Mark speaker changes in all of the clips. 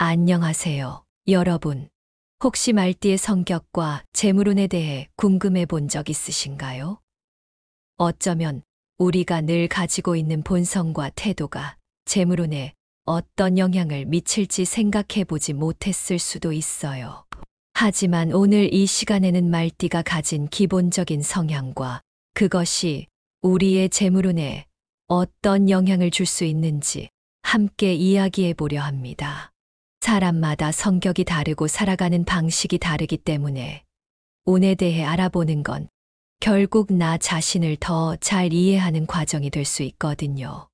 Speaker 1: 안녕하세요, 여러분. 혹시 말띠의 성격과 재물운에 대해 궁금해 본 적 있으신가요? 어쩌면 우리가 늘 가지고 있는 본성과 태도가 재물운에 어떤 영향을 미칠지 생각해 보지 못했을 수도 있어요. 하지만 오늘 이 시간에는 말띠가 가진 기본적인 성향과 그것이 우리의 재물운에 어떤 영향을 줄 수 있는지 함께 이야기해 보려 합니다. 사람마다 성격이 다르고 살아가는 방식이 다르기 때문에 운에 대해 알아보는 건 결국 나 자신을 더 잘 이해하는 과정이 될 수 있거든요.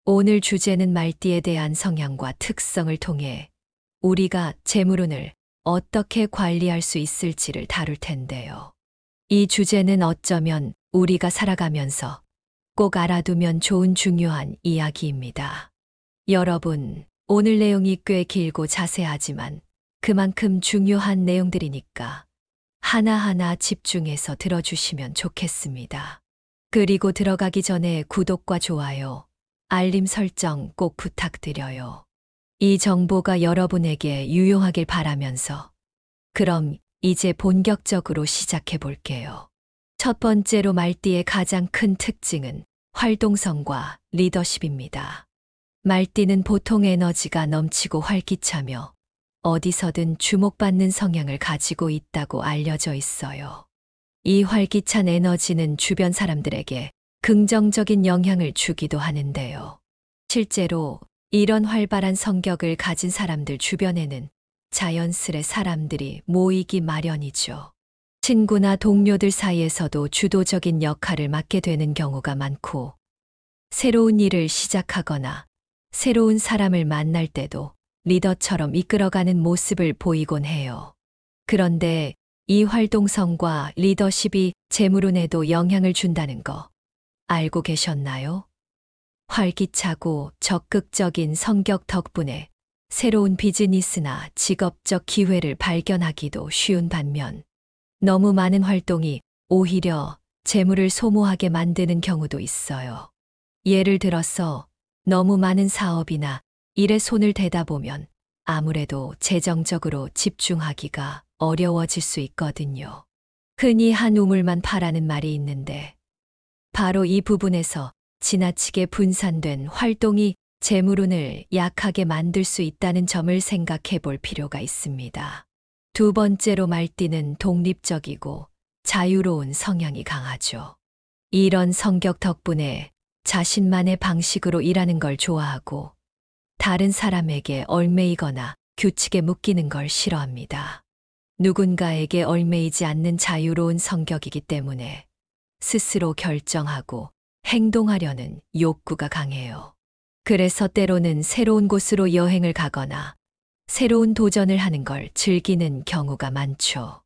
Speaker 1: 오늘 주제는 말띠에 대한 성향과 특성을 통해 우리가 재물운을 어떻게 관리할 수 있을지를 다룰 텐데요. 이 주제는 어쩌면 우리가 살아가면서 꼭 알아두면 좋은 중요한 이야기입니다. 여러분, 오늘 내용이 꽤 길고 자세하지만 그만큼 중요한 내용들이니까 하나하나 집중해서 들어주시면 좋겠습니다. 그리고 들어가기 전에 구독과 좋아요, 알림 설정 꼭 부탁드려요. 이 정보가 여러분에게 유용하길 바라면서 그럼 이제 본격적으로 시작해 볼게요. 첫 번째로 말띠의 가장 큰 특징은 활동성과 리더십입니다. 말띠는 보통 에너지가 넘치고 활기차며 어디서든 주목받는 성향을 가지고 있다고 알려져 있어요. 이 활기찬 에너지는 주변 사람들에게 긍정적인 영향을 주기도 하는데요. 실제로 이런 활발한 성격을 가진 사람들 주변에는 자연스레 사람들이 모이기 마련이죠. 친구나 동료들 사이에서도 주도적인 역할을 맡게 되는 경우가 많고, 새로운 일을 시작하거나 새로운 사람을 만날 때도 리더처럼 이끌어가는 모습을 보이곤 해요. 그런데 이 활동성과 리더십이 재물운에도 영향을 준다는 거 알고 계셨나요? 활기차고 적극적인 성격 덕분에 새로운 비즈니스나 직업적 기회를 발견하기도 쉬운 반면 너무 많은 활동이 오히려 재물을 소모하게 만드는 경우도 있어요. 예를 들어서 너무 많은 사업이나 일에 손을 대다 보면 아무래도 재정적으로 집중하기가 어려워질 수 있거든요. 흔히 한 우물만 파라는 말이 있는데 바로 이 부분에서 지나치게 분산된 활동이 재물운을 약하게 만들 수 있다는 점을 생각해 볼 필요가 있습니다. 두 번째로 말띠는 독립적이고 자유로운 성향이 강하죠. 이런 성격 덕분에 자신만의 방식으로 일하는 걸 좋아하고 다른 사람에게 얽매이거나 규칙에 묶이는 걸 싫어합니다. 누군가에게 얽매이지 않는 자유로운 성격이기 때문에 스스로 결정하고 행동하려는 욕구가 강해요. 그래서 때로는 새로운 곳으로 여행을 가거나 새로운 도전을 하는 걸 즐기는 경우가 많죠.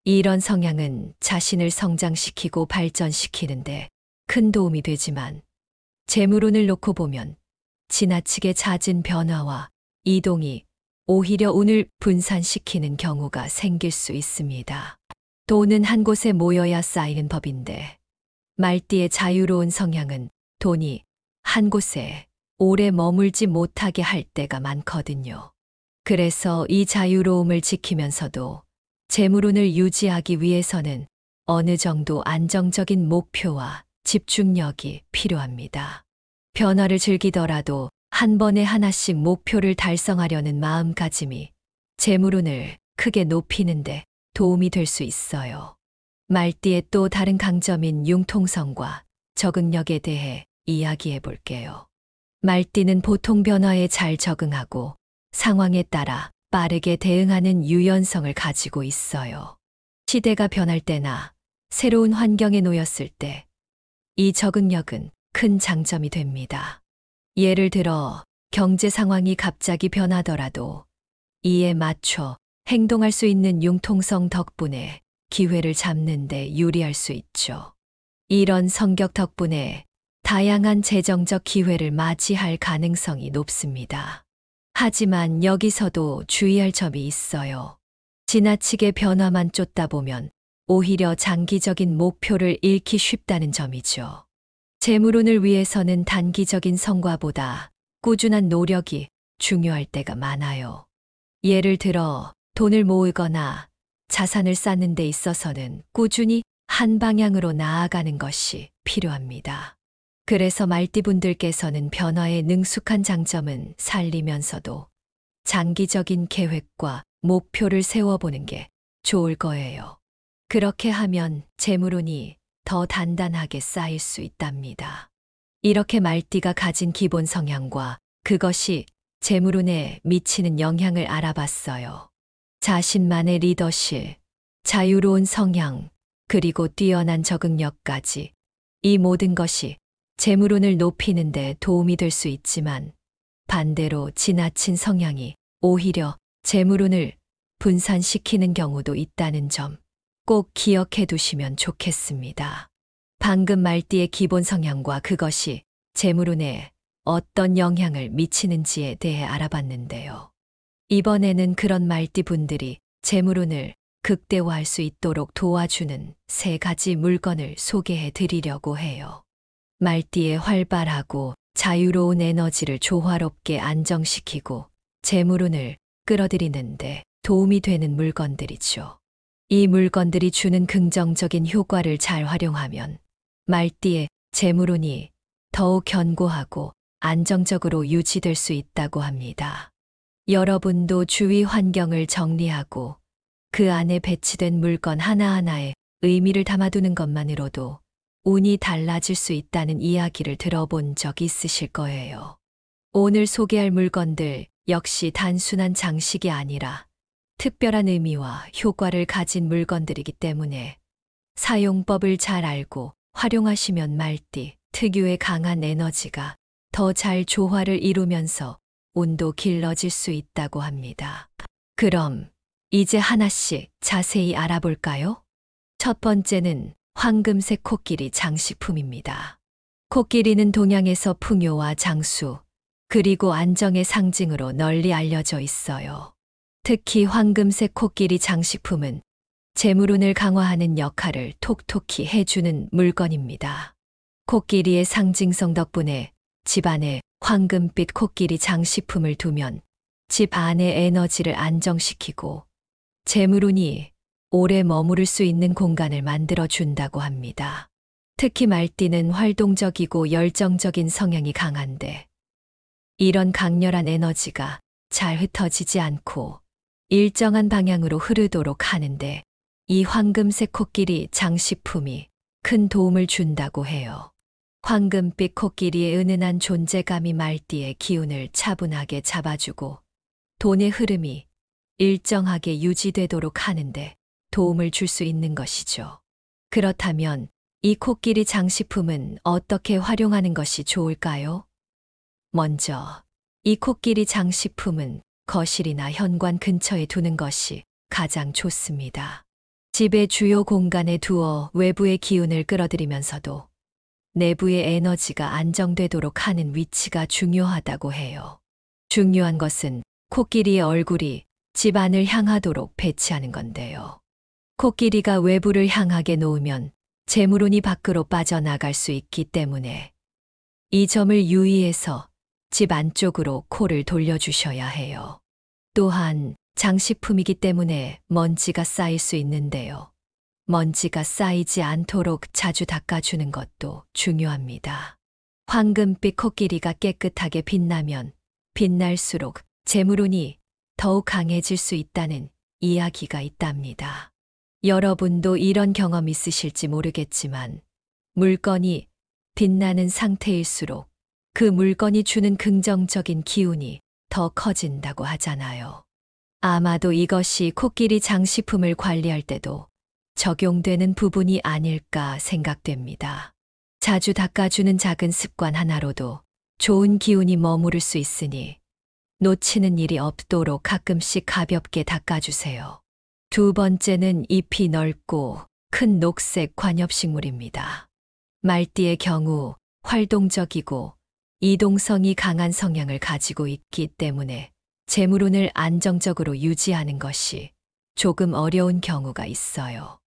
Speaker 1: 이런 성향은 자신을 성장시키고 발전시키는데 큰 도움이 되지만 재물운을 놓고 보면 지나치게 잦은 변화와 이동이 오히려 운을 분산시키는 경우가 생길 수 있습니다. 돈은 한 곳에 모여야 쌓이는 법인데 말띠의 자유로운 성향은 돈이 한 곳에 오래 머물지 못하게 할 때가 많거든요. 그래서 이 자유로움을 지키면서도 재물운을 유지하기 위해서는 어느 정도 안정적인 목표와 집중력이 필요합니다. 변화를 즐기더라도 한 번에 하나씩 목표를 달성하려는 마음가짐이 재물운을 크게 높이는데 도움이 될 수 있어요. 말띠의 또 다른 강점인 융통성과 적응력에 대해 이야기해 볼게요. 말띠는 보통 변화에 잘 적응하고 상황에 따라 빠르게 대응하는 유연성을 가지고 있어요. 시대가 변할 때나 새로운 환경에 놓였을 때 이 적응력은 큰 장점이 됩니다. 예를 들어 경제 상황이 갑자기 변하더라도 이에 맞춰 행동할 수 있는 융통성 덕분에 기회를 잡는 데 유리할 수 있죠. 이런 성격 덕분에 다양한 재정적 기회를 맞이할 가능성이 높습니다. 하지만 여기서도 주의할 점이 있어요. 지나치게 변화만 쫓다 보면 오히려 장기적인 목표를 잃기 쉽다는 점이죠. 재물운을 위해서는 단기적인 성과보다 꾸준한 노력이 중요할 때가 많아요. 예를 들어 돈을 모으거나 자산을 쌓는 데 있어서는 꾸준히 한 방향으로 나아가는 것이 필요합니다. 그래서 말띠분들께서는 변화에 능숙한 장점은 살리면서도 장기적인 계획과 목표를 세워보는 게 좋을 거예요. 그렇게 하면 재물운이 더 단단하게 쌓일 수 있답니다. 이렇게 말띠가 가진 기본 성향과 그것이 재물운에 미치는 영향을 알아봤어요. 자신만의 리더십, 자유로운 성향, 그리고 뛰어난 적응력까지 이 모든 것이 재물운을 높이는 데 도움이 될 수 있지만 반대로 지나친 성향이 오히려 재물운을 분산시키는 경우도 있다는 점 꼭 기억해 두시면 좋겠습니다. 방금 말띠의 기본 성향과 그것이 재물운에 어떤 영향을 미치는지에 대해 알아봤는데요. 이번에는 그런 말띠 분들이 재물운을 극대화할 수 있도록 도와주는 3가지 물건을 소개해 드리려고 해요. 말띠의 활발하고 자유로운 에너지를 조화롭게 안정시키고 재물운을 끌어들이는데 도움이 되는 물건들이죠. 이 물건들이 주는 긍정적인 효과를 잘 활용하면 말띠의 재물운이 더욱 견고하고 안정적으로 유지될 수 있다고 합니다. 여러분도 주위 환경을 정리하고 그 안에 배치된 물건 하나하나에 의미를 담아두는 것만으로도 운이 달라질 수 있다는 이야기를 들어본 적 있으실 거예요. 오늘 소개할 물건들 역시 단순한 장식이 아니라 특별한 의미와 효과를 가진 물건들이기 때문에 사용법을 잘 알고 활용하시면 말띠 특유의 강한 에너지가 더 잘 조화를 이루면서 운도 길러질 수 있다고 합니다. 그럼 이제 하나씩 자세히 알아볼까요? 첫 번째는 황금색 코끼리 장식품입니다. 코끼리는 동양에서 풍요와 장수, 그리고 안정의 상징으로 널리 알려져 있어요. 특히 황금색 코끼리 장식품은 재물운을 강화하는 역할을 톡톡히 해주는 물건입니다. 코끼리의 상징성 덕분에 집 안에 황금빛 코끼리 장식품을 두면 집 안의 에너지를 안정시키고 재물운이 오래 머무를 수 있는 공간을 만들어 준다고 합니다. 특히 말띠는 활동적이고 열정적인 성향이 강한데 이런 강렬한 에너지가 잘 흩어지지 않고 일정한 방향으로 흐르도록 하는데 이 황금색 코끼리 장식품이 큰 도움을 준다고 해요. 황금빛 코끼리의 은은한 존재감이 말띠의 기운을 차분하게 잡아주고 돈의 흐름이 일정하게 유지되도록 하는데 도움을 줄 수 있는 것이죠. 그렇다면 이 코끼리 장식품은 어떻게 활용하는 것이 좋을까요? 먼저 이 코끼리 장식품은 거실이나 현관 근처에 두는 것이 가장 좋습니다. 집의 주요 공간에 두어 외부의 기운을 끌어들이면서도 내부의 에너지가 안정되도록 하는 위치가 중요하다고 해요. 중요한 것은 코끼리의 얼굴이 집 안을 향하도록 배치하는 건데요. 코끼리가 외부를 향하게 놓으면 재물운이 밖으로 빠져나갈 수 있기 때문에 이 점을 유의해서 집 안쪽으로 코를 돌려주셔야 해요. 또한 장식품이기 때문에 먼지가 쌓일 수 있는데요. 먼지가 쌓이지 않도록 자주 닦아주는 것도 중요합니다. 황금빛 코끼리가 깨끗하게 빛나면 빛날수록 재물운이 더욱 강해질 수 있다는 이야기가 있답니다. 여러분도 이런 경험 있으실지 모르겠지만 물건이 빛나는 상태일수록 그 물건이 주는 긍정적인 기운이 더 커진다고 하잖아요. 아마도 이것이 코끼리 장식품을 관리할 때도 적용되는 부분이 아닐까 생각됩니다. 자주 닦아주는 작은 습관 하나로도 좋은 기운이 머무를 수 있으니 놓치는 일이 없도록 가끔씩 가볍게 닦아주세요. 두 번째는 잎이 넓고 큰 녹색 관엽식물입니다. 말띠의 경우 활동적이고 이동성이 강한 성향을 가지고 있기 때문에 재물운을 안정적으로 유지하는 것이 조금 어려운 경우가 있어요.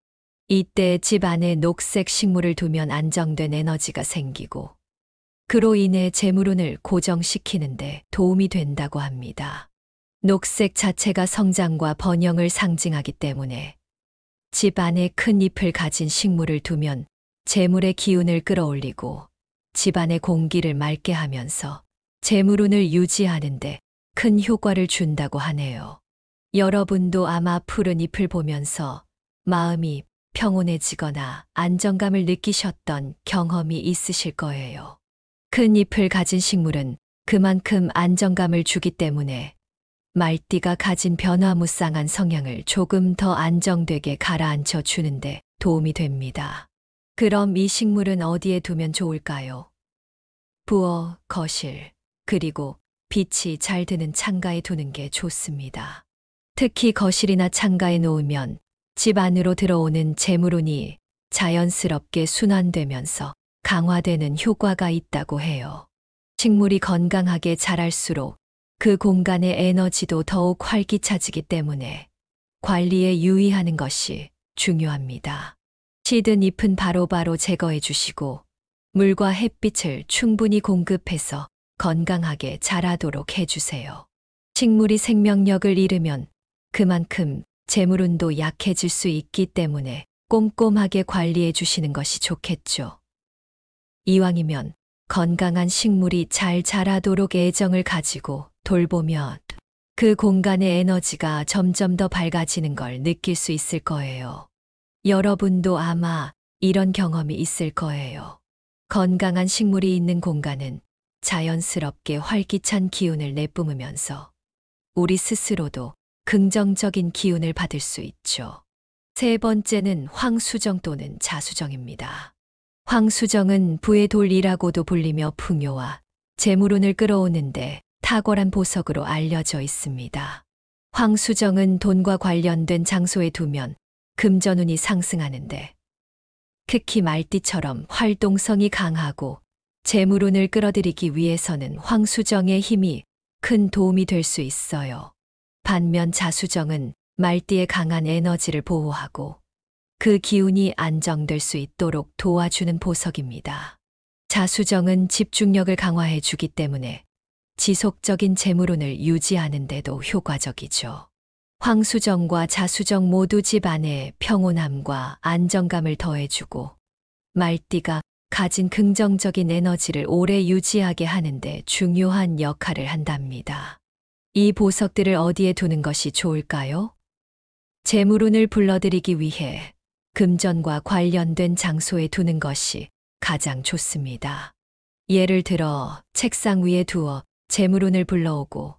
Speaker 1: 이때 집 안에 녹색 식물을 두면 안정된 에너지가 생기고 그로 인해 재물운을 고정시키는데 도움이 된다고 합니다. 녹색 자체가 성장과 번영을 상징하기 때문에 집 안에 큰 잎을 가진 식물을 두면 재물의 기운을 끌어올리고 집 안의 공기를 맑게 하면서 재물운을 유지하는데 큰 효과를 준다고 하네요. 여러분도 아마 푸른 잎을 보면서 마음이 평온해지거나 안정감을 느끼셨던 경험이 있으실 거예요. 큰 잎을 가진 식물은 그만큼 안정감을 주기 때문에 말띠가 가진 변화무쌍한 성향을 조금 더 안정되게 가라앉혀 주는데 도움이 됩니다. 그럼 이 식물은 어디에 두면 좋을까요? 부엌, 거실, 그리고 빛이 잘 드는 창가에 두는 게 좋습니다. 특히 거실이나 창가에 놓으면 집 안으로 들어오는 재물운이 자연스럽게 순환되면서 강화되는 효과가 있다고 해요. 식물이 건강하게 자랄수록 그 공간의 에너지도 더욱 활기차지기 때문에 관리에 유의하는 것이 중요합니다. 시든 잎은 바로바로 제거해 주시고 물과 햇빛을 충분히 공급해서 건강하게 자라도록 해주세요. 식물이 생명력을 잃으면 그만큼 재물운도 약해질 수 있기 때문에 꼼꼼하게 관리해 주시는 것이 좋겠죠. 이왕이면 건강한 식물이 잘 자라도록 애정을 가지고 돌보면 그 공간의 에너지가 점점 더 밝아지는 걸 느낄 수 있을 거예요. 여러분도 아마 이런 경험이 있을 거예요. 건강한 식물이 있는 공간은 자연스럽게 활기찬 기운을 내뿜으면서 우리 스스로도 긍정적인 기운을 받을 수 있죠. 세 번째는 황수정 또는 자수정입니다. 황수정은 부의 돌이라고도 불리며 풍요와 재물운을 끌어오는데 탁월한 보석으로 알려져 있습니다. 황수정은 돈과 관련된 장소에 두면 금전운이 상승하는데 특히 말띠처럼 활동성이 강하고 재물운을 끌어들이기 위해서는 황수정의 힘이 큰 도움이 될 수 있어요. 반면 자수정은 말띠의 강한 에너지를 보호하고 그 기운이 안정될 수 있도록 도와주는 보석입니다. 자수정은 집중력을 강화해 주기 때문에 지속적인 재물운을 유지하는 데도 효과적이죠. 황수정과 자수정 모두 집 안에 평온함과 안정감을 더해주고 말띠가 가진 긍정적인 에너지를 오래 유지하게 하는데 중요한 역할을 한답니다. 이 보석들을 어디에 두는 것이 좋을까요? 재물운을 불러들이기 위해 금전과 관련된 장소에 두는 것이 가장 좋습니다. 예를 들어 책상 위에 두어 재물운을 불러오고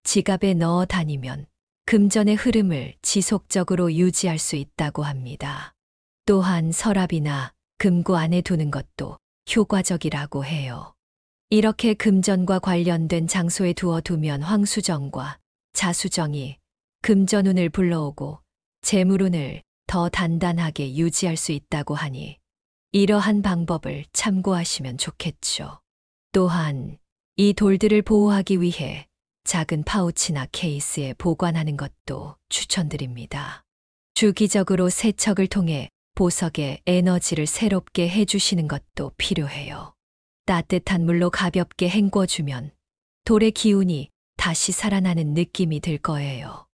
Speaker 1: 지갑에 넣어 다니면 금전의 흐름을 지속적으로 유지할 수 있다고 합니다. 또한 서랍이나 금고 안에 두는 것도 효과적이라고 해요. 이렇게 금전과 관련된 장소에 두어 두면 황수정과 자수정이 금전운을 불러오고 재물운을 더 단단하게 유지할 수 있다고 하니 이러한 방법을 참고하시면 좋겠죠. 또한 이 돌들을 보호하기 위해 작은 파우치나 케이스에 보관하는 것도 추천드립니다. 주기적으로 세척을 통해 보석의 에너지를 새롭게 해주시는 것도 필요해요. 따뜻한 물로 가볍게 헹궈주면 돌의 기운이 다시 살아나는 느낌이 들 거예요.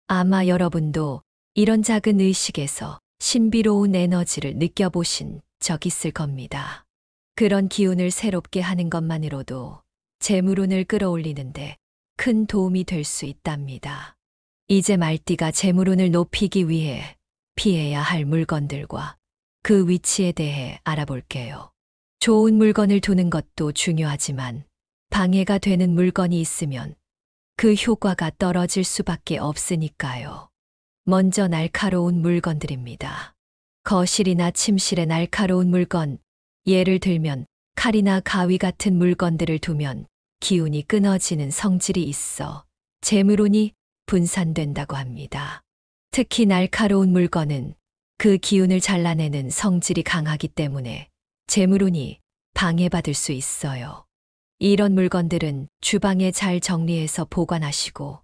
Speaker 1: 아마 여러분도 이런 작은 의식에서 신비로운 에너지를 느껴보신 적 있을 겁니다. 그런 기운을 새롭게 하는 것만으로도 재물운을 끌어올리는데 큰 도움이 될 수 있답니다. 이제 말띠가 재물운을 높이기 위해 피해야 할 물건들과 그 위치에 대해 알아볼게요. 좋은 물건을 두는 것도 중요하지만 방해가 되는 물건이 있으면 그 효과가 떨어질 수밖에 없으니까요. 먼저 날카로운 물건들입니다. 거실이나 침실에 날카로운 물건, 예를 들면 칼이나 가위 같은 물건들을 두면 기운이 끊어지는 성질이 있어 재물운이 분산된다고 합니다. 특히 날카로운 물건은 그 기운을 잘라내는 성질이 강하기 때문에 재물운이 방해받을 수 있어요. 이런 물건들은 주방에 잘 정리해서 보관하시고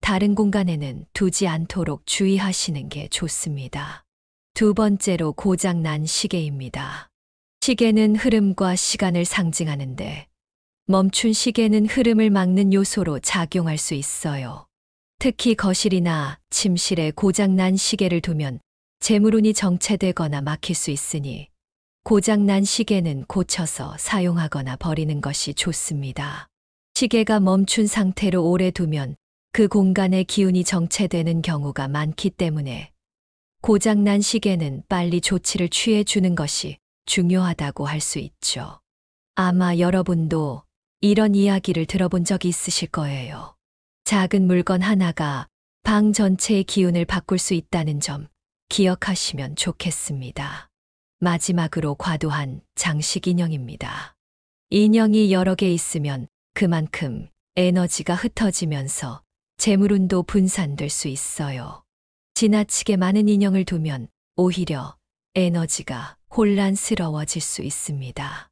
Speaker 1: 다른 공간에는 두지 않도록 주의하시는 게 좋습니다. 두 번째로 고장난 시계입니다. 시계는 흐름과 시간을 상징하는데 멈춘 시계는 흐름을 막는 요소로 작용할 수 있어요. 특히 거실이나 침실에 고장난 시계를 두면 재물운이 정체되거나 막힐 수 있으니 고장난 시계는 고쳐서 사용하거나 버리는 것이 좋습니다. 시계가 멈춘 상태로 오래 두면 그 공간의 기운이 정체되는 경우가 많기 때문에 고장난 시계는 빨리 조치를 취해 주는 것이 중요하다고 할 수 있죠. 아마 여러분도 이런 이야기를 들어본 적이 있으실 거예요. 작은 물건 하나가 방 전체의 기운을 바꿀 수 있다는 점 기억하시면 좋겠습니다. 마지막으로 과도한 장식 인형입니다. 인형이 여러 개 있으면 그만큼 에너지가 흩어지면서 재물운도 분산될 수 있어요. 지나치게 많은 인형을 두면 오히려 에너지가 혼란스러워질 수 있습니다.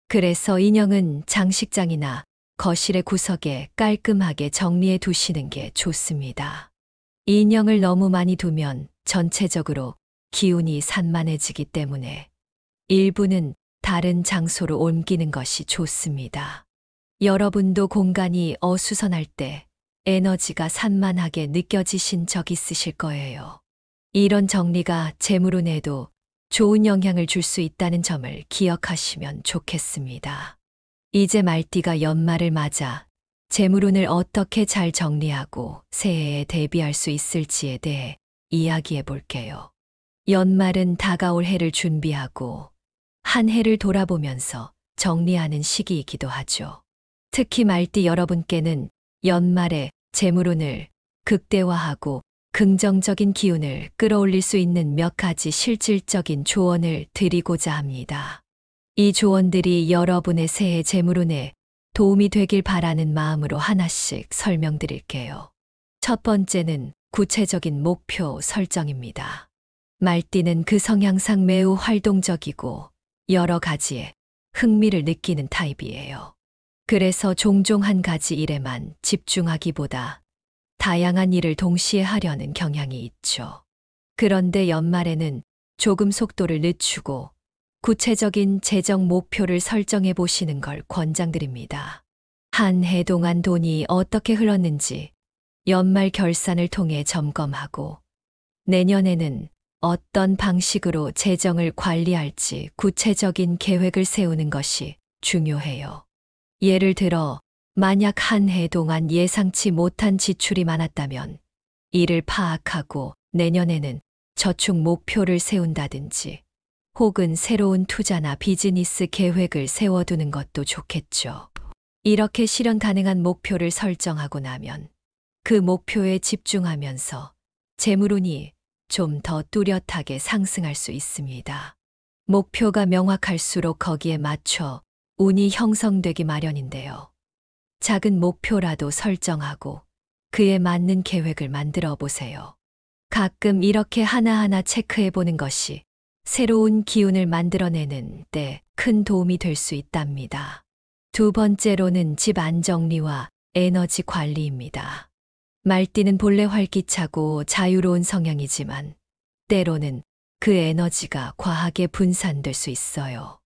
Speaker 1: 그래서 인형은 장식장이나 거실의 구석에 깔끔하게 정리해 두시는 게 좋습니다. 인형을 너무 많이 두면 전체적으로 기운이 산만해지기 때문에 일부는 다른 장소로 옮기는 것이 좋습니다. 여러분도 공간이 어수선할 때 에너지가 산만하게 느껴지신 적 있으실 거예요. 이런 정리가 재물운에도 좋은 영향을 줄 수 있다는 점을 기억하시면 좋겠습니다. 이제 말띠가 연말을 맞아 재물운을 어떻게 잘 정리하고 새해에 대비할 수 있을지에 대해 이야기해 볼게요. 연말은 다가올 해를 준비하고 한 해를 돌아보면서 정리하는 시기이기도 하죠. 특히 말띠 여러분께는 연말에 재물운을 극대화하고 긍정적인 기운을 끌어올릴 수 있는 몇 가지 실질적인 조언을 드리고자 합니다. 이 조언들이 여러분의 새해 재물운에 도움이 되길 바라는 마음으로 하나씩 설명드릴게요. 첫 번째는 구체적인 목표 설정입니다. 말띠는 그 성향상 매우 활동적이고 여러 가지에 흥미를 느끼는 타입이에요. 그래서 종종 한 가지 일에만 집중하기보다 다양한 일을 동시에 하려는 경향이 있죠. 그런데 연말에는 조금 속도를 늦추고 구체적인 재정 목표를 설정해 보시는 걸 권장드립니다. 한 해 동안 돈이 어떻게 흘렀는지 연말 결산을 통해 점검하고 내년에는 어떤 방식으로 재정을 관리할지 구체적인 계획을 세우는 것이 중요해요. 예를 들어 만약 한 해 동안 예상치 못한 지출이 많았다면 이를 파악하고 내년에는 저축 목표를 세운다든지 혹은 새로운 투자나 비즈니스 계획을 세워두는 것도 좋겠죠. 이렇게 실현 가능한 목표를 설정하고 나면 그 목표에 집중하면서 재물운이 좀 더 뚜렷하게 상승할 수 있습니다. 목표가 명확할수록 거기에 맞춰 운이 형성되기 마련인데요. 작은 목표라도 설정하고 그에 맞는 계획을 만들어 보세요. 가끔 이렇게 하나하나 체크해 보는 것이 새로운 기운을 만들어내는 데 큰 도움이 될 수 있답니다. 두 번째로는 집 안정리와 에너지 관리입니다. 말띠는 본래 활기차고 자유로운 성향이지만 때로는 그 에너지가 과하게 분산될 수 있어요.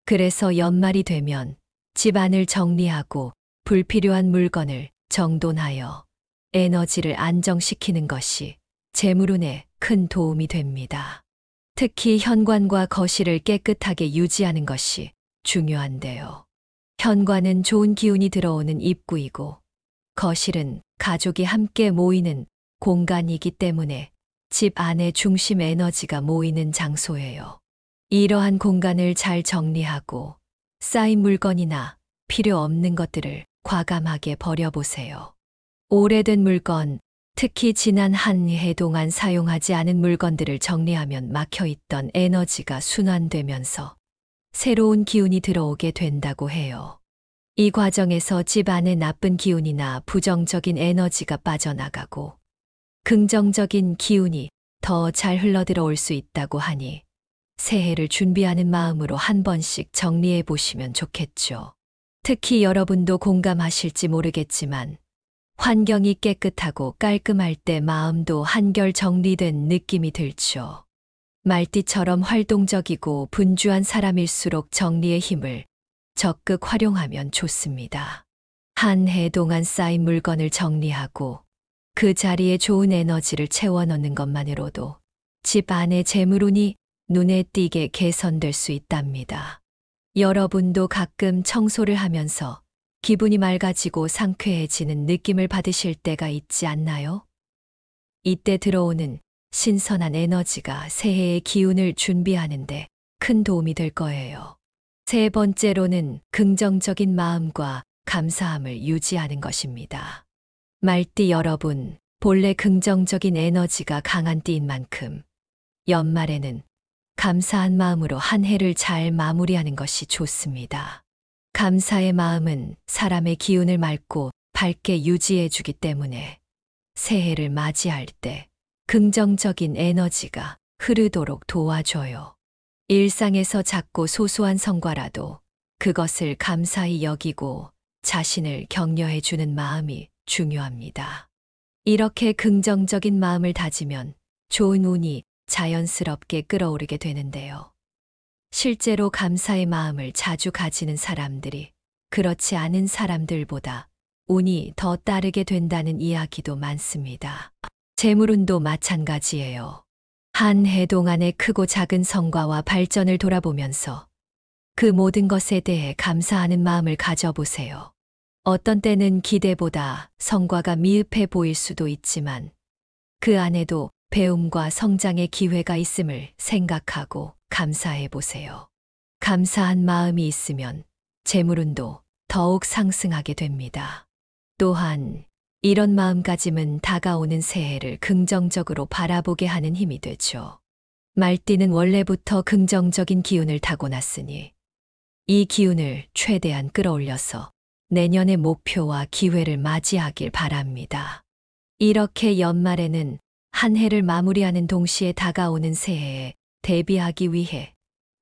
Speaker 1: 그래서 연말이 되면 집안을 정리하고 불필요한 물건을 정돈하여 에너지를 안정시키는 것이 재물운에 큰 도움이 됩니다. 특히 현관과 거실을 깨끗하게 유지하는 것이 중요한데요. 현관은 좋은 기운이 들어오는 입구이고 거실은 가족이 함께 모이는 공간이기 때문에 집 안의 중심 에너지가 모이는 장소예요. 이러한 공간을 잘 정리하고 쌓인 물건이나 필요 없는 것들을 과감하게 버려보세요. 오래된 물건, 특히 지난 한 해 동안 사용하지 않은 물건들을 정리하면 막혀있던 에너지가 순환되면서 새로운 기운이 들어오게 된다고 해요. 이 과정에서 집 안에 나쁜 기운이나 부정적인 에너지가 빠져나가고 긍정적인 기운이 더 잘 흘러들어올 수 있다고 하니 새해를 준비하는 마음으로 한 번씩 정리해 보시면 좋겠죠. 특히 여러분도 공감하실지 모르겠지만 환경이 깨끗하고 깔끔할 때 마음도 한결 정리된 느낌이 들죠. 말띠처럼 활동적이고 분주한 사람일수록 정리의 힘을 적극 활용하면 좋습니다. 한 해 동안 쌓인 물건을 정리하고 그 자리에 좋은 에너지를 채워넣는 것만으로도 집 안의 재물운이 눈에 띄게 개선될 수 있답니다. 여러분도 가끔 청소를 하면서 기분이 맑아지고 상쾌해지는 느낌을 받으실 때가 있지 않나요? 이때 들어오는 신선한 에너지가 새해의 기운을 준비하는데 큰 도움이 될 거예요. 세 번째로는 긍정적인 마음과 감사함을 유지하는 것입니다. 말띠 여러분, 본래 긍정적인 에너지가 강한 띠인 만큼 연말에는 감사한 마음으로 한 해를 잘 마무리하는 것이 좋습니다. 감사의 마음은 사람의 기운을 맑고 밝게 유지해 주기 때문에 새해를 맞이할 때 긍정적인 에너지가 흐르도록 도와줘요. 일상에서 작고 소소한 성과라도 그것을 감사히 여기고 자신을 격려해 주는 마음이 중요합니다. 이렇게 긍정적인 마음을 다지면 좋은 운이 자연스럽게 끌어오르게 되는데요. 실제로 감사의 마음을 자주 가지는 사람들이 그렇지 않은 사람들보다 운이 더 따르게 된다는 이야기도 많습니다. 재물운도 마찬가지예요. 한 해 동안의 크고 작은 성과와 발전을 돌아보면서 그 모든 것에 대해 감사하는 마음을 가져보세요. 어떤 때는 기대보다 성과가 미흡해 보일 수도 있지만 그 안에도 배움과 성장의 기회가 있음을 생각하고 감사해 보세요. 감사한 마음이 있으면 재물운도 더욱 상승하게 됩니다. 또한 이런 마음가짐은 다가오는 새해를 긍정적으로 바라보게 하는 힘이 되죠. 말띠는 원래부터 긍정적인 기운을 타고났으니 이 기운을 최대한 끌어올려서 내년의 목표와 기회를 맞이하길 바랍니다. 이렇게 연말에는 한 해를 마무리하는 동시에 다가오는 새해에 대비하기 위해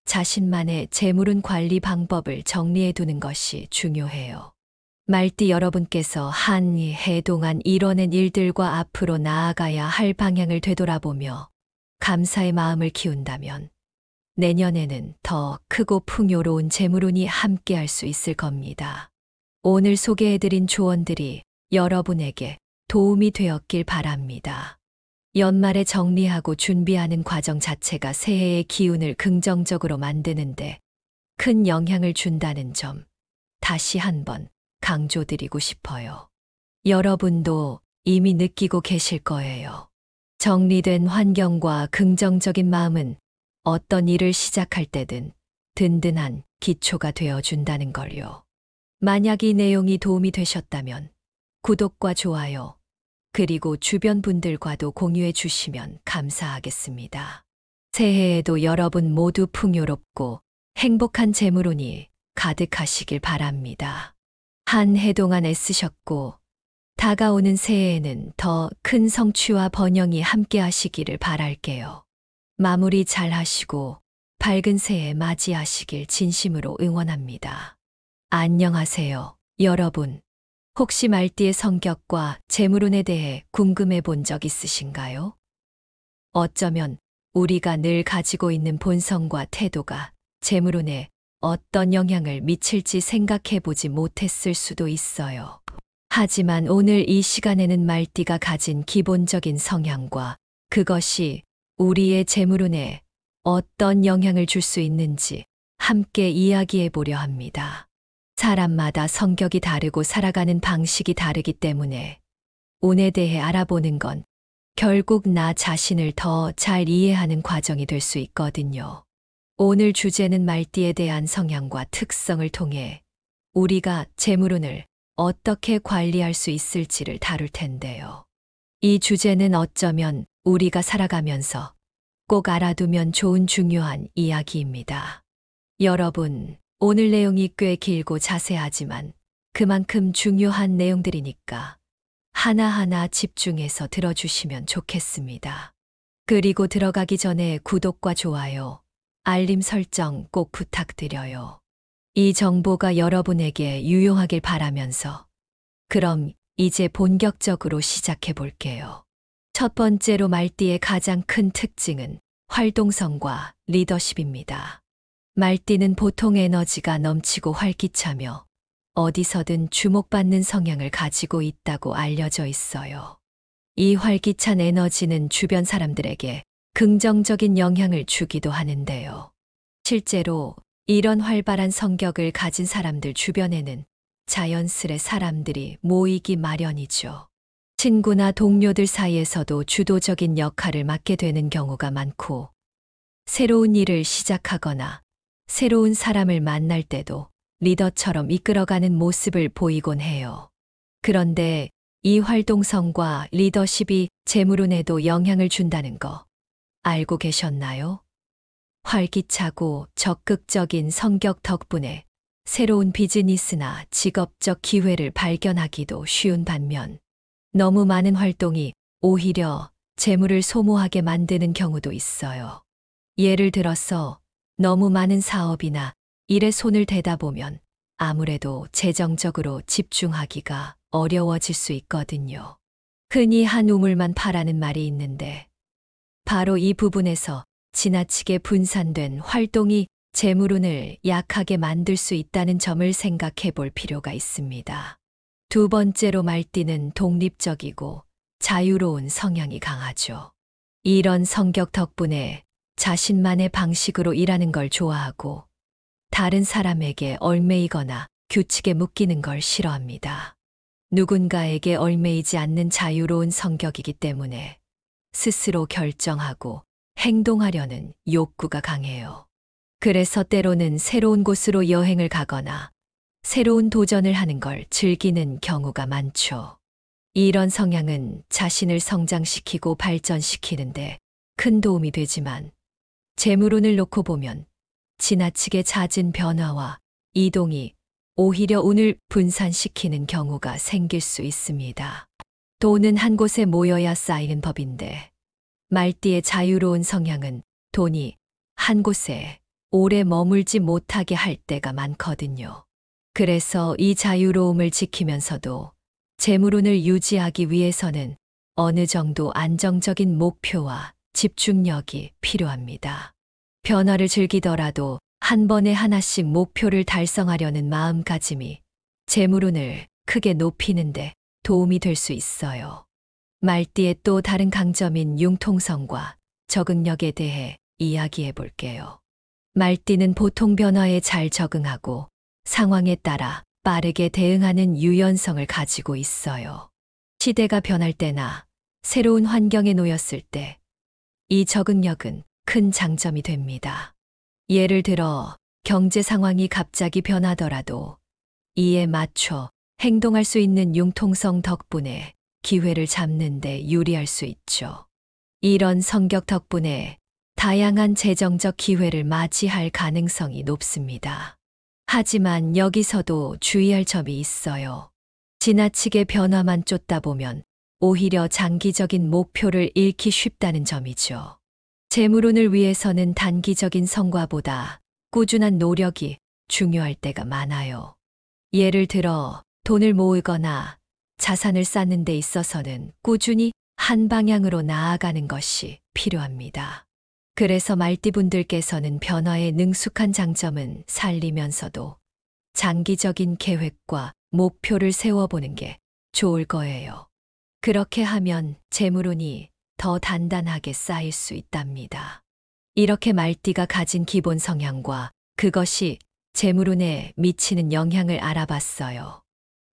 Speaker 1: 자신만의 재물운 관리 방법을 정리해 두는 것이 중요해요. 말띠 여러분께서 한 해 동안 이뤄낸 일들과 앞으로 나아가야 할 방향을 되돌아보며 감사의 마음을 키운다면 내년에는 더 크고 풍요로운 재물운이 함께할 수 있을 겁니다. 오늘 소개해드린 조언들이 여러분에게 도움이 되었길 바랍니다. 연말에 정리하고 준비하는 과정 자체가 새해의 기운을 긍정적으로 만드는데 큰 영향을 준다는 점 다시 한번 강조드리고 싶어요. 여러분도 이미 느끼고 계실 거예요. 정리된 환경과 긍정적인 마음은 어떤 일을 시작할 때든 든든한 기초가 되어준다는 걸요. 만약 이 내용이 도움이 되셨다면 구독과 좋아요, 그리고 주변 분들과도 공유해 주시면 감사하겠습니다. 새해에도 여러분 모두 풍요롭고 행복한 재물운이 가득하시길 바랍니다. 한 해 동안 애쓰셨고 다가오는 새해에는 더 큰 성취와 번영이 함께 하시기를 바랄게요. 마무리 잘 하시고 밝은 새해 맞이하시길 진심으로 응원합니다. 안녕하세요, 여러분. 혹시 말띠의 성격과 재물운에 대해 궁금해 본 적 있으신가요? 어쩌면 우리가 늘 가지고 있는 본성과 태도가 재물운에 어떤 영향을 미칠지 생각해 보지 못했을 수도 있어요. 하지만 오늘 이 시간에는 말띠가 가진 기본적인 성향과 그것이 우리의 재물운에 어떤 영향을 줄 수 있는지 함께 이야기해 보려 합니다. 사람마다 성격이 다르고 살아가는 방식이 다르기 때문에 운에 대해 알아보는 건 결국 나 자신을 더 잘 이해하는 과정이 될 수 있거든요. 오늘 주제는 말띠에 대한 성향과 특성을 통해 우리가 재물운을 어떻게 관리할 수 있을지를 다룰 텐데요. 이 주제는 어쩌면 우리가 살아가면서 꼭 알아두면 좋은 중요한 이야기입니다. 여러분, 오늘 내용이 꽤 길고 자세하지만 그만큼 중요한 내용들이니까 하나하나 집중해서 들어주시면 좋겠습니다. 그리고 들어가기 전에 구독과 좋아요, 알림 설정 꼭 부탁드려요. 이 정보가 여러분에게 유용하길 바라면서 그럼 이제 본격적으로 시작해 볼게요. 첫 번째로 말띠의 가장 큰 특징은 활동성과 리더십입니다. 말띠는 보통 에너지가 넘치고 활기차며 어디서든 주목받는 성향을 가지고 있다고 알려져 있어요. 이 활기찬 에너지는 주변 사람들에게 긍정적인 영향을 주기도 하는데요. 실제로 이런 활발한 성격을 가진 사람들 주변에는 자연스레 사람들이 모이기 마련이죠. 친구나 동료들 사이에서도 주도적인 역할을 맡게 되는 경우가 많고, 새로운 일을 시작하거나 새로운 사람을 만날 때도 리더처럼 이끌어가는 모습을 보이곤 해요. 그런데 이 활동성과 리더십이 재물운에도 영향을 준다는 거 알고 계셨나요? 활기차고 적극적인 성격 덕분에 새로운 비즈니스나 직업적 기회를 발견하기도 쉬운 반면, 너무 많은 활동이 오히려 재물을 소모하게 만드는 경우도 있어요. 예를 들어서 너무 많은 사업이나 일에 손을 대다 보면 아무래도 재정적으로 집중하기가 어려워질 수 있거든요. 흔히 한 우물만 파라는 말이 있는데, 바로 이 부분에서 지나치게 분산된 활동이 재물운을 약하게 만들 수 있다는 점을 생각해 볼 필요가 있습니다. 두 번째로 말띠는 독립적이고 자유로운 성향이 강하죠. 이런 성격 덕분에 자신만의 방식으로 일하는 걸 좋아하고, 다른 사람에게 얽매이거나 규칙에 묶이는 걸 싫어합니다. 누군가에게 얽매이지 않는 자유로운 성격이기 때문에 스스로 결정하고 행동하려는 욕구가 강해요. 그래서 때로는 새로운 곳으로 여행을 가거나 새로운 도전을 하는 걸 즐기는 경우가 많죠. 이런 성향은 자신을 성장시키고 발전시키는데 큰 도움이 되지만, 재물운을 놓고 보면 지나치게 잦은 변화와 이동이 오히려 운을 분산시키는 경우가 생길 수 있습니다. 돈은 한 곳에 모여야 쌓이는 법인데, 말띠의 자유로운 성향은 돈이 한 곳에 오래 머물지 못하게 할 때가 많거든요. 그래서 이 자유로움을 지키면서도 재물운을 유지하기 위해서는 어느 정도 안정적인 목표와 집중력이 필요합니다. 변화를 즐기더라도 한 번에 하나씩 목표를 달성하려는 마음가짐이 재물운을 크게 높이는데 도움이 될 수 있어요. 말띠의 또 다른 강점인 융통성과 적응력에 대해 이야기해 볼게요. 말띠는 보통 변화에 잘 적응하고 상황에 따라 빠르게 대응하는 유연성을 가지고 있어요. 시대가 변할 때나 새로운 환경에 놓였을 때 이 적응력은 큰 장점이 됩니다. 예를 들어 경제 상황이 갑자기 변하더라도 이에 맞춰 행동할 수 있는 융통성 덕분에 기회를 잡는 데 유리할 수 있죠. 이런 성격 덕분에 다양한 재정적 기회를 맞이할 가능성이 높습니다. 하지만 여기서도 주의할 점이 있어요. 지나치게 변화만 쫓다 보면 오히려 장기적인 목표를 잃기 쉽다는 점이죠. 재물운을 위해서는 단기적인 성과보다 꾸준한 노력이 중요할 때가 많아요. 예를 들어 돈을 모으거나 자산을 쌓는 데 있어서는 꾸준히 한 방향으로 나아가는 것이 필요합니다. 그래서 말띠분들께서는 변화에 능숙한 장점은 살리면서도 장기적인 계획과 목표를 세워보는 게 좋을 거예요. 그렇게 하면 재물운이 더 단단하게 쌓일 수 있답니다. 이렇게 말띠가 가진 기본 성향과 그것이 재물운에 미치는 영향을 알아봤어요.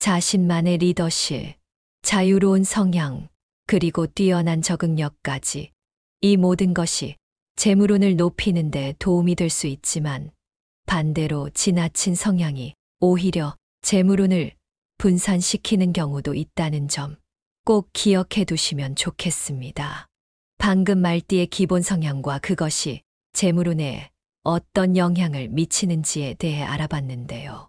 Speaker 1: 자신만의 리더십, 자유로운 성향, 그리고 뛰어난 적응력까지, 이 모든 것이 재물운을 높이는 데 도움이 될 수 있지만, 반대로 지나친 성향이 오히려 재물운을 분산시키는 경우도 있다는 점 꼭 기억해 두시면 좋겠습니다. 방금 말띠의 기본 성향과 그것이 재물운에 어떤 영향을 미치는지에 대해 알아봤는데요.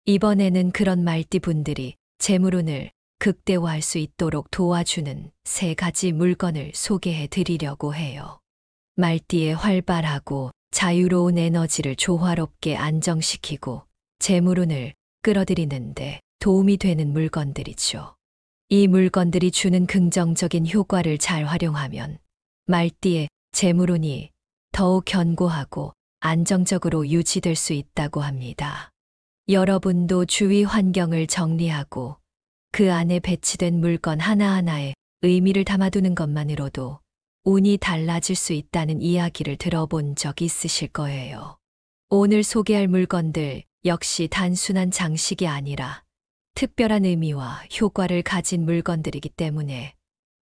Speaker 1: 이번에는 그런 말띠 분들이 재물운을 극대화할 수 있도록 도와주는 3가지 물건을 소개해 드리려고 해요. 말띠의 활발하고 자유로운 에너지를 조화롭게 안정시키고 재물운을 끌어들이는데 도움이 되는 물건들이죠. 이 물건들이 주는 긍정적인 효과를 잘 활용하면 말띠의 재물운이 더욱 견고하고 안정적으로 유지될 수 있다고 합니다. 여러분도 주위 환경을 정리하고 그 안에 배치된 물건 하나하나에 의미를 담아두는 것만으로도 운이 달라질 수 있다는 이야기를 들어본 적 있으실 거예요. 오늘 소개할 물건들 역시 단순한 장식이 아니라 특별한 의미와 효과를 가진 물건들이기 때문에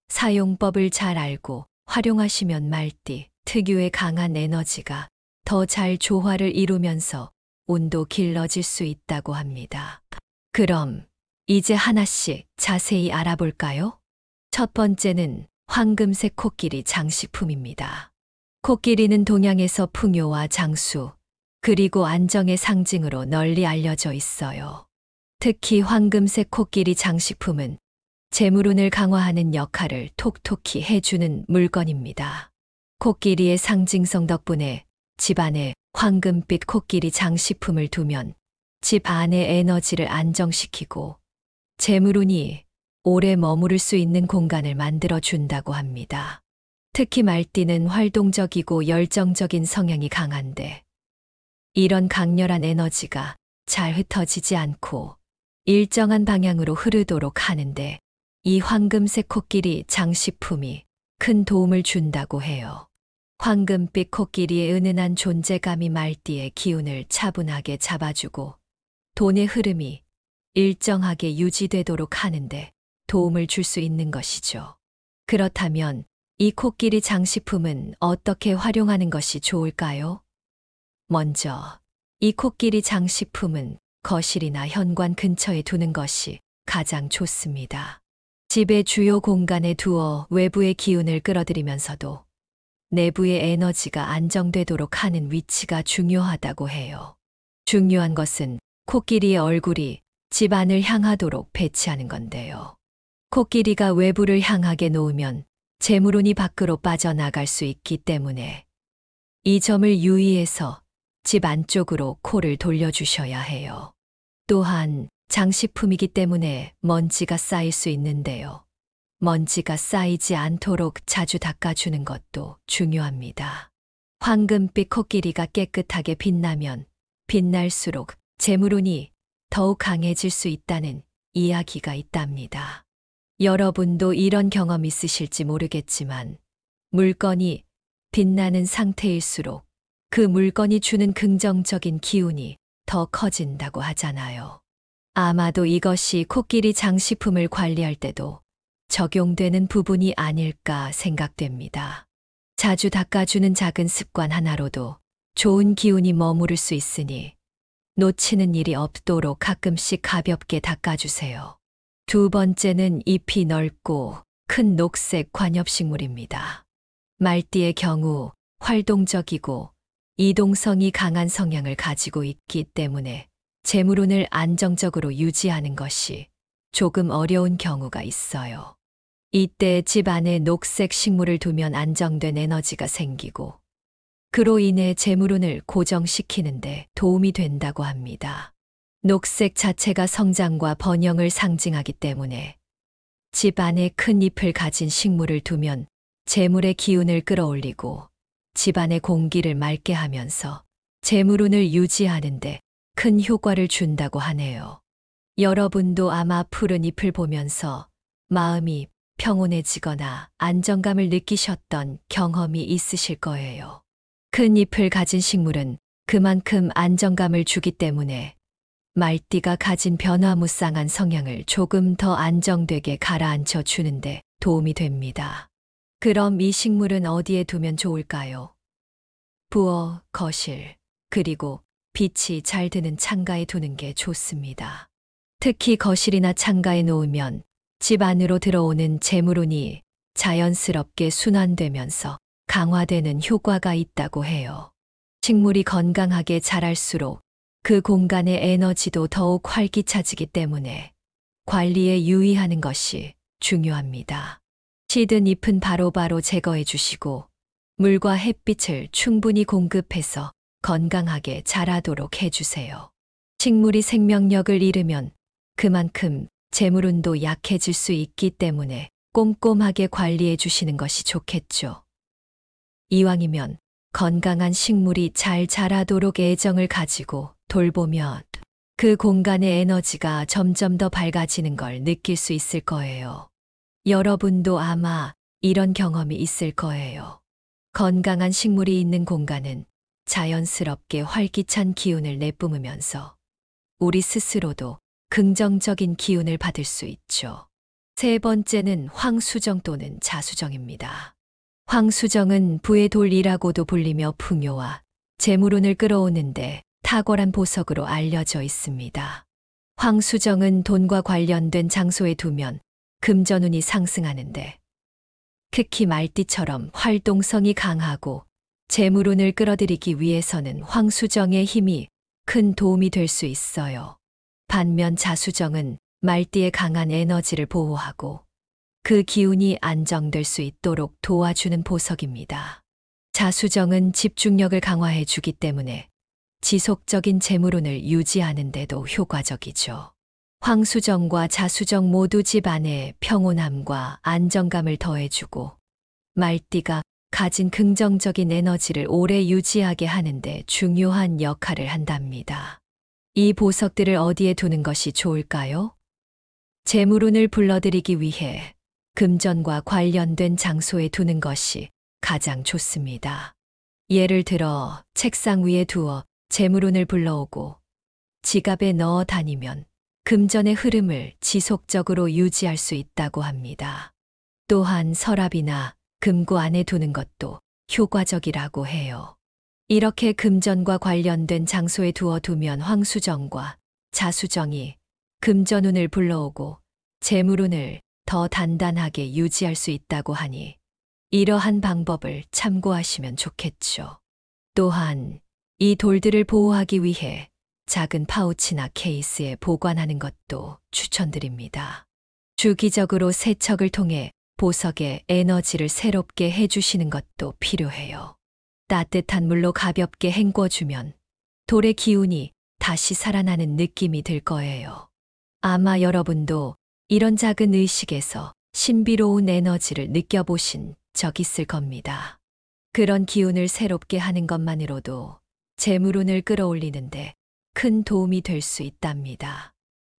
Speaker 1: 사용법을 잘 알고 활용하시면 말띠 특유의 강한 에너지가 더 잘 조화를 이루면서 운도 길러질 수 있다고 합니다. 그럼 이제 하나씩 자세히 알아볼까요? 첫 번째는 황금색 코끼리 장식품입니다. 코끼리는 동양에서 풍요와 장수, 그리고 안정의 상징으로 널리 알려져 있어요. 특히 황금색 코끼리 장식품은 재물운을 강화하는 역할을 톡톡히 해주는 물건입니다. 코끼리의 상징성 덕분에 집안에 황금빛 코끼리 장식품을 두면 집 안의 에너지를 안정시키고 재물운이 오래 머무를 수 있는 공간을 만들어 준다고 합니다. 특히 말띠는 활동적이고 열정적인 성향이 강한데 이런 강렬한 에너지가 잘 흩어지지 않고 일정한 방향으로 흐르도록 하는데 이 황금색 코끼리 장식품이 큰 도움을 준다고 해요. 황금빛 코끼리의 은은한 존재감이 말띠의 기운을 차분하게 잡아주고 돈의 흐름이 일정하게 유지되도록 하는데 도움을 줄 수 있는 것이죠. 그렇다면 이 코끼리 장식품은 어떻게 활용하는 것이 좋을까요? 먼저 이 코끼리 장식품은 거실이나 현관 근처에 두는 것이 가장 좋습니다. 집의 주요 공간에 두어 외부의 기운을 끌어들이면서도 내부의 에너지가 안정되도록 하는 위치가 중요하다고 해요. 중요한 것은 코끼리의 얼굴이 집 안을 향하도록 배치하는 건데요. 코끼리가 외부를 향하게 놓으면 재물운이 밖으로 빠져나갈 수 있기 때문에 이 점을 유의해서 집 안쪽으로 코를 돌려주셔야 해요. 또한 장식품이기 때문에 먼지가 쌓일 수 있는데요. 먼지가 쌓이지 않도록 자주 닦아주는 것도 중요합니다. 황금빛 코끼리가 깨끗하게 빛나면 빛날수록 재물운이 더욱 강해질 수 있다는 이야기가 있답니다. 여러분도 이런 경험 있으실지 모르겠지만 물건이 빛나는 상태일수록 그 물건이 주는 긍정적인 기운이 더 커진다고 하잖아요. 아마도 이것이 코끼리 장식품을 관리할 때도 적용되는 부분이 아닐까 생각됩니다. 자주 닦아주는 작은 습관 하나로도 좋은 기운이 머무를 수 있으니 놓치는 일이 없도록 가끔씩 가볍게 닦아주세요. 두 번째는 잎이 넓고 큰 녹색 관엽식물입니다. 말띠의 경우 활동적이고 이동성이 강한 성향을 가지고 있기 때문에 재물운을 안정적으로 유지하는 것이 조금 어려운 경우가 있어요. 이때 집 안에 녹색 식물을 두면 안정된 에너지가 생기고 그로 인해 재물운을 고정시키는데 도움이 된다고 합니다. 녹색 자체가 성장과 번영을 상징하기 때문에 집 안에 큰 잎을 가진 식물을 두면 재물의 기운을 끌어올리고 집안의 공기를 맑게 하면서 재물운을 유지하는데 큰 효과를 준다고 하네요. 여러분도 아마 푸른 잎을 보면서 마음이 평온해지거나 안정감을 느끼셨던 경험이 있으실 거예요. 큰 잎을 가진 식물은 그만큼 안정감을 주기 때문에 말띠가 가진 변화무쌍한 성향을 조금 더 안정되게 가라앉혀 주는데 도움이 됩니다. 그럼 이 식물은 어디에 두면 좋을까요? 부엌, 거실, 그리고 빛이 잘 드는 창가에 두는 게 좋습니다. 특히 거실이나 창가에 놓으면 집 안으로 들어오는 재물운이 자연스럽게 순환되면서 강화되는 효과가 있다고 해요. 식물이 건강하게 자랄수록 그 공간의 에너지도 더욱 활기차지기 때문에 관리에 유의하는 것이 중요합니다. 시든 잎은 바로바로 제거해 주시고 물과 햇빛을 충분히 공급해서 건강하게 자라도록 해주세요. 식물이 생명력을 잃으면 그만큼 재물운도 약해질 수 있기 때문에 꼼꼼하게 관리해 주시는 것이 좋겠죠. 이왕이면 건강한 식물이 잘 자라도록 애정을 가지고 돌보면 그 공간의 에너지가 점점 더 밝아지는 걸 느낄 수 있을 거예요. 여러분도 아마 이런 경험이 있을 거예요. 건강한 식물이 있는 공간은 자연스럽게 활기찬 기운을 내뿜으면서 우리 스스로도 긍정적인 기운을 받을 수 있죠. 세 번째는 황수정 또는 자수정입니다. 황수정은 부의 돌이라고도 불리며 풍요와 재물운을 끌어오는데 탁월한 보석으로 알려져 있습니다. 황수정은 돈과 관련된 장소에 두면 금전운이 상승하는데 특히 말띠처럼 활동성이 강하고 재물운을 끌어들이기 위해서는 황수정의 힘이 큰 도움이 될 수 있어요. 반면 자수정은 말띠의 강한 에너지를 보호하고 그 기운이 안정될 수 있도록 도와주는 보석입니다. 자수정은 집중력을 강화해 주기 때문에 지속적인 재물운을 유지하는 데도 효과적이죠. 황수정과 자수정 모두 집안에 평온함과 안정감을 더해주고 말띠가 가진 긍정적인 에너지를 오래 유지하게 하는데 중요한 역할을 한답니다. 이 보석들을 어디에 두는 것이 좋을까요? 재물운을 불러들이기 위해 금전과 관련된 장소에 두는 것이 가장 좋습니다. 예를 들어 책상 위에 두어 재물운을 불러오고 지갑에 넣어 다니면 금전의 흐름을 지속적으로 유지할 수 있다고 합니다. 또한 서랍이나 금고 안에 두는 것도 효과적이라고 해요. 이렇게 금전과 관련된 장소에 두어 두면 황수정과 자수정이 금전운을 불러오고 재물운을 더 단단하게 유지할 수 있다고 하니 이러한 방법을 참고하시면 좋겠죠. 또한 이 돌들을 보호하기 위해 작은 파우치나 케이스에 보관하는 것도 추천드립니다. 주기적으로 세척을 통해 보석의 에너지를 새롭게 해주시는 것도 필요해요. 따뜻한 물로 가볍게 헹궈주면 돌의 기운이 다시 살아나는 느낌이 들 거예요. 아마 여러분도 이런 작은 의식에서 신비로운 에너지를 느껴보신 적 있을 겁니다. 그런 기운을 새롭게 하는 것만으로도 재물운을 끌어올리는데 큰 도움이 될 수 있답니다.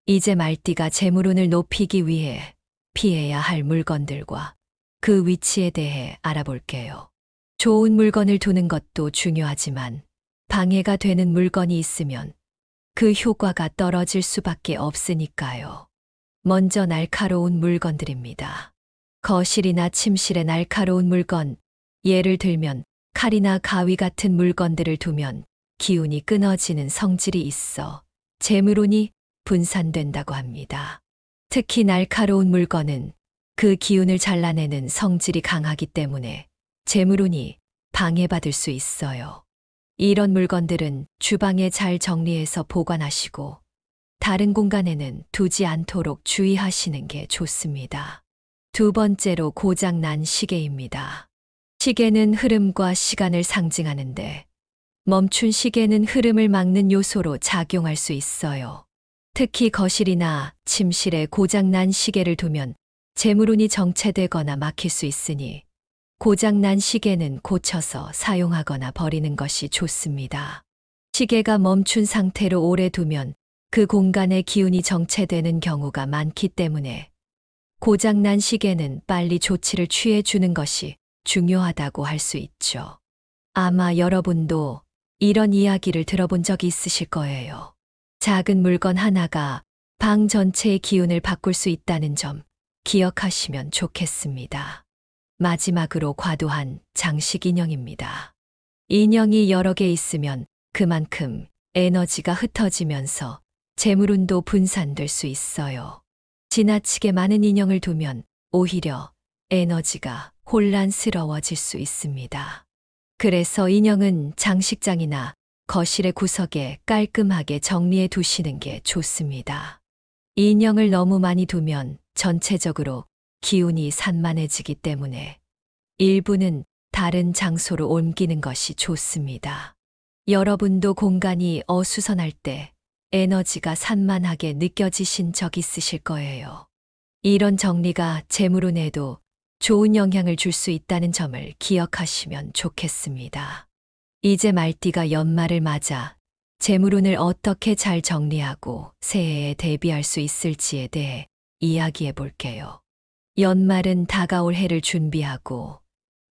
Speaker 1: 이제 말띠가 재물운을 높이기 위해 피해야 할 물건들과 그 위치에 대해 알아볼게요. 좋은 물건을 두는 것도 중요하지만 방해가 되는 물건이 있으면 그 효과가 떨어질 수밖에 없으니까요. 먼저 날카로운 물건들입니다. 거실이나 침실에 날카로운 물건, 예를 들면 칼이나 가위 같은 물건들을 두면 기운이 끊어지는 성질이 있어 재물운이 분산된다고 합니다. 특히 날카로운 물건은 그 기운을 잘라내는 성질이 강하기 때문에 재물운이 방해받을 수 있어요. 이런 물건들은 주방에 잘 정리해서 보관하시고 다른 공간에는 두지 않도록 주의하시는 게 좋습니다. 두 번째로 고장난 시계입니다. 시계는 흐름과 시간을 상징하는데 멈춘 시계는 흐름을 막는 요소로 작용할 수 있어요. 특히 거실이나 침실에 고장난 시계를 두면 재물운이 정체되거나 막힐 수 있으니 고장난 시계는 고쳐서 사용하거나 버리는 것이 좋습니다. 시계가 멈춘 상태로 오래 두면 그 공간의 기운이 정체되는 경우가 많기 때문에 고장난 시계는 빨리 조치를 취해 주는 것이 중요하다고 할 수 있죠. 아마 여러분도 이런 이야기를 들어본 적이 있으실 거예요. 작은 물건 하나가 방 전체의 기운을 바꿀 수 있다는 점 기억하시면 좋겠습니다. 마지막으로 과도한 장식 인형입니다. 인형이 여러 개 있으면 그만큼 에너지가 흩어지면서 재물운도 분산될 수 있어요. 지나치게 많은 인형을 두면 오히려 에너지가 혼란스러워질 수 있습니다. 그래서 인형은 장식장이나 거실의 구석에 깔끔하게 정리해 두시는 게 좋습니다. 인형을 너무 많이 두면 전체적으로 기운이 산만해지기 때문에 일부는 다른 장소로 옮기는 것이 좋습니다. 여러분도 공간이 어수선할 때 에너지가 산만하게 느껴지신 적 있으실 거예요. 이런 정리가 재물운에도 좋은 영향을 줄 수 있다는 점을 기억하시면 좋겠습니다. 이제 말띠가 연말을 맞아 재물운을 어떻게 잘 정리하고 새해에 대비할 수 있을지에 대해 이야기해 볼게요. 연말은 다가올 해를 준비하고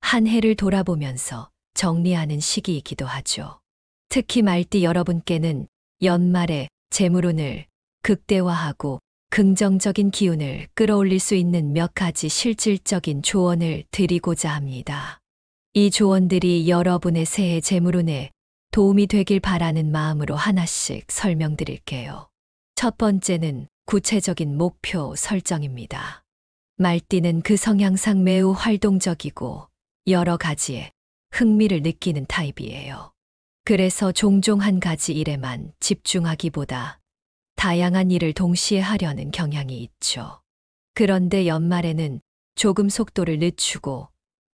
Speaker 1: 한 해를 돌아보면서 정리하는 시기이기도 하죠. 특히 말띠 여러분께는 연말에 재물운을 극대화하고 긍정적인 기운을 끌어올릴 수 있는 몇 가지 실질적인 조언을 드리고자 합니다. 이 조언들이 여러분의 새해 재물운에 도움이 되길 바라는 마음으로 하나씩 설명드릴게요. 첫 번째는 구체적인 목표 설정입니다. 말띠는 그 성향상 매우 활동적이고 여러 가지에 흥미를 느끼는 타입이에요. 그래서 종종 한 가지 일에만 집중하기보다 다양한 일을 동시에 하려는 경향이 있죠. 그런데 연말에는 조금 속도를 늦추고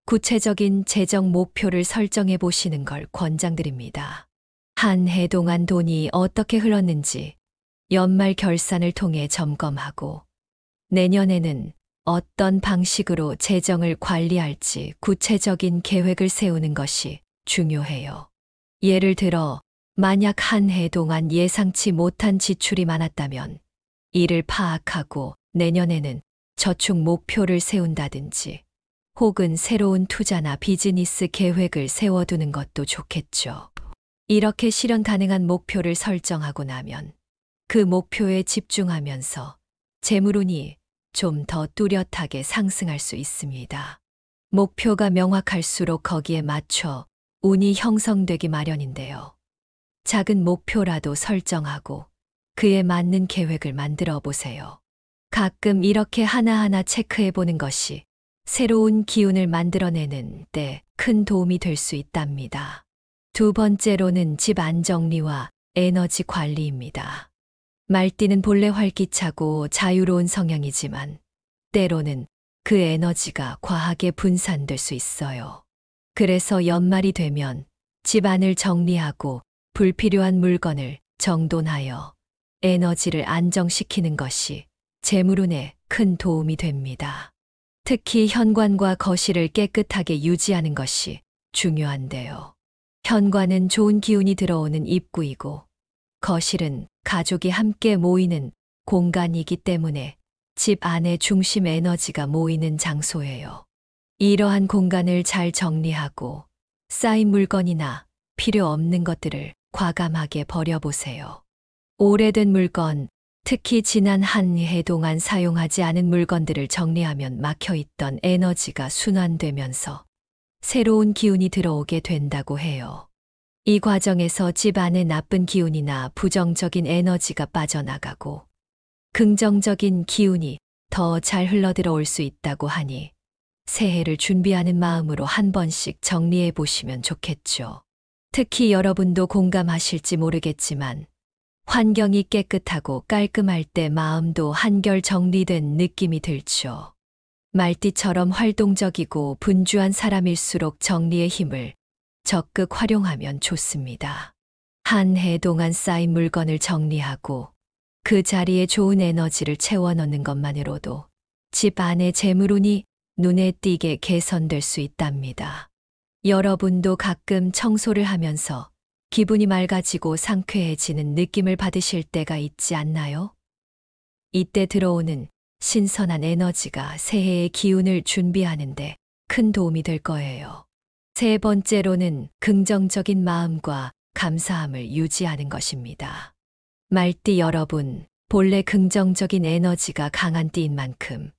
Speaker 1: 구체적인 재정 목표를 설정해 보시는 걸 권장드립니다. 한 해 동안 돈이 어떻게 흘렀는지 연말 결산을 통해 점검하고 내년에는 어떤 방식으로 재정을 관리할지 구체적인 계획을 세우는 것이 중요해요. 예를 들어, 만약 한 해 동안 예상치 못한 지출이 많았다면 이를 파악하고 내년에는 저축 목표를 세운다든지 혹은 새로운 투자나 비즈니스 계획을 세워두는 것도 좋겠죠. 이렇게 실현 가능한 목표를 설정하고 나면 그 목표에 집중하면서 재물운이 좀 더 뚜렷하게 상승할 수 있습니다. 목표가 명확할수록 거기에 맞춰 운이 형성되기 마련인데요. 작은 목표라도 설정하고 그에 맞는 계획을 만들어 보세요. 가끔 이렇게 하나하나 체크해 보는 것이 새로운 기운을 만들어내는 데 큰 도움이 될 수 있답니다. 두 번째로는 집 안정리와 에너지 관리입니다. 말띠는 본래 활기차고 자유로운 성향이지만 때로는 그 에너지가 과하게 분산될 수 있어요. 그래서 연말이 되면 집안을 정리하고 불필요한 물건을 정돈하여 에너지를 안정시키는 것이 재물운에 큰 도움이 됩니다. 특히 현관과 거실을 깨끗하게 유지하는 것이 중요한데요. 현관은 좋은 기운이 들어오는 입구이고 거실은 가족이 함께 모이는 공간이기 때문에 집 안의 중심 에너지가 모이는 장소예요. 이러한 공간을 잘 정리하고 쌓인 물건이나 필요 없는 것들을 과감하게 버려보세요. 오래된 물건, 특히 지난 한 해 동안 사용하지 않은 물건들을 정리하면 막혀있던 에너지가 순환되면서 새로운 기운이 들어오게 된다고 해요. 이 과정에서 집 안에 나쁜 기운이나 부정적인 에너지가 빠져나가고 긍정적인 기운이 더 잘 흘러들어올 수 있다고 하니 새해를 준비하는 마음으로 한 번씩 정리해 보시면 좋겠죠. 특히 여러분도 공감하실지 모르겠지만 환경이 깨끗하고 깔끔할 때 마음도 한결 정리된 느낌이 들죠. 말띠처럼 활동적이고 분주한 사람일수록 정리의 힘을 적극 활용하면 좋습니다. 한 해 동안 쌓인 물건을 정리하고 그 자리에 좋은 에너지를 채워넣는 것만으로도 집 안의 재물운이 눈에 띄게 개선될 수 있답니다. 여러분도 가끔 청소를 하면서 기분이 맑아지고 상쾌해지는 느낌을 받으실 때가 있지 않나요? 이때 들어오는 신선한 에너지가 새해의 기운을 준비하는데 큰 도움이 될 거예요. 세 번째로는 긍정적인 마음과 감사함을 유지하는 것입니다. 말띠 여러분, 본래 긍정적인 에너지가 강한 띠인 만큼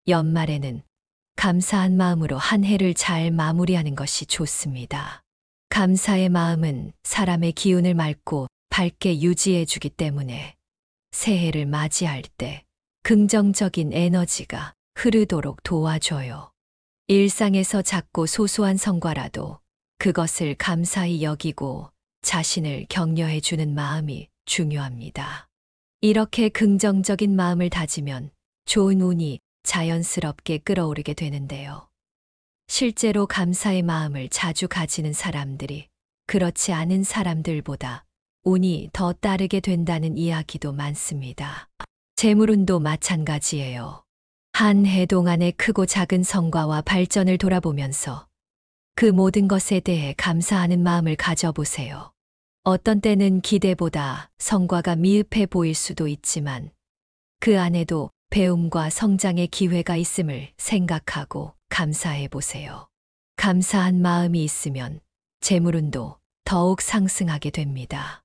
Speaker 1: 연말에는 감사한 마음으로 한 해를 잘 마무리하는 것이 좋습니다. 감사의 마음은 사람의 기운을 맑고 밝게 유지해 주기 때문에 새해를 맞이할 때 긍정적인 에너지가 흐르도록 도와줘요. 일상에서 작고 소소한 성과라도 그것을 감사히 여기고 자신을 격려해 주는 마음이 중요합니다. 이렇게 긍정적인 마음을 다지면 좋은 운이 자연스럽게 끌어오르게 되는데요. 실제로 감사의 마음을 자주 가지는 사람들이 그렇지 않은 사람들보다 운이 더 따르게 된다는 이야기도 많습니다. 재물운도 마찬가지예요. 한 해 동안의 크고 작은 성과와 발전을 돌아보면서 그 모든 것에 대해 감사하는 마음을 가져보세요. 어떤 때는 기대보다 성과가 미흡해 보일 수도 있지만 그 안에도 배움과 성장의 기회가 있음을 생각하고 감사해 보세요. 감사한 마음이 있으면 재물운도 더욱 상승하게 됩니다.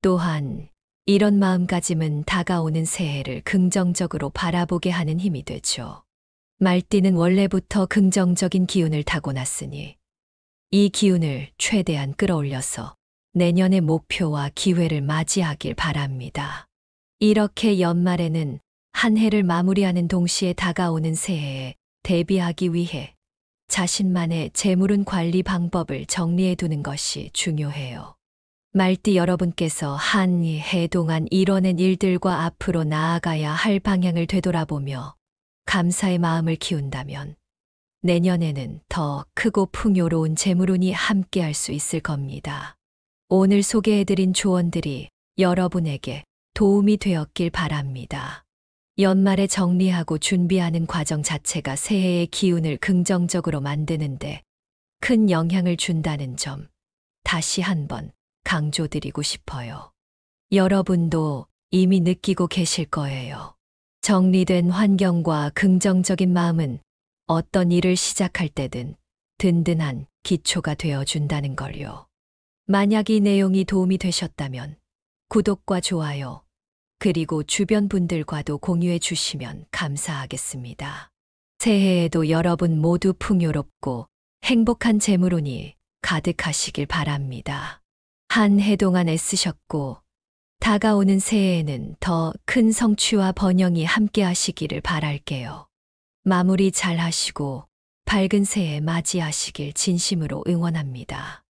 Speaker 1: 또한 이런 마음가짐은 다가오는 새해를 긍정적으로 바라보게 하는 힘이 되죠. 말띠는 원래부터 긍정적인 기운을 타고났으니 이 기운을 최대한 끌어올려서 내년의 목표와 기회를 맞이하길 바랍니다. 이렇게 연말에는 한 해를 마무리하는 동시에 다가오는 새해에 대비하기 위해 자신만의 재물운 관리 방법을 정리해 두는 것이 중요해요. 말띠 여러분께서 한 해 동안 이뤄낸 일들과 앞으로 나아가야 할 방향을 되돌아보며 감사의 마음을 키운다면 내년에는 더 크고 풍요로운 재물운이 함께할 수 있을 겁니다. 오늘 소개해드린 조언들이 여러분에게 도움이 되었길 바랍니다. 연말에 정리하고 준비하는 과정 자체가 새해의 기운을 긍정적으로 만드는데 큰 영향을 준다는 점 다시 한번 강조드리고 싶어요. 여러분도 이미 느끼고 계실 거예요. 정리된 환경과 긍정적인 마음은 어떤 일을 시작할 때든 든든한 기초가 되어준다는 걸요. 만약 이 내용이 도움이 되셨다면 구독과 좋아요, 그리고 주변 분들과도 공유해 주시면 감사하겠습니다. 새해에도 여러분 모두 풍요롭고 행복한 재물운이 가득하시길 바랍니다. 한 해 동안 애쓰셨고 다가오는 새해에는 더 큰 성취와 번영이 함께 하시기를 바랄게요. 마무리 잘 하시고 밝은 새해 맞이하시길 진심으로 응원합니다.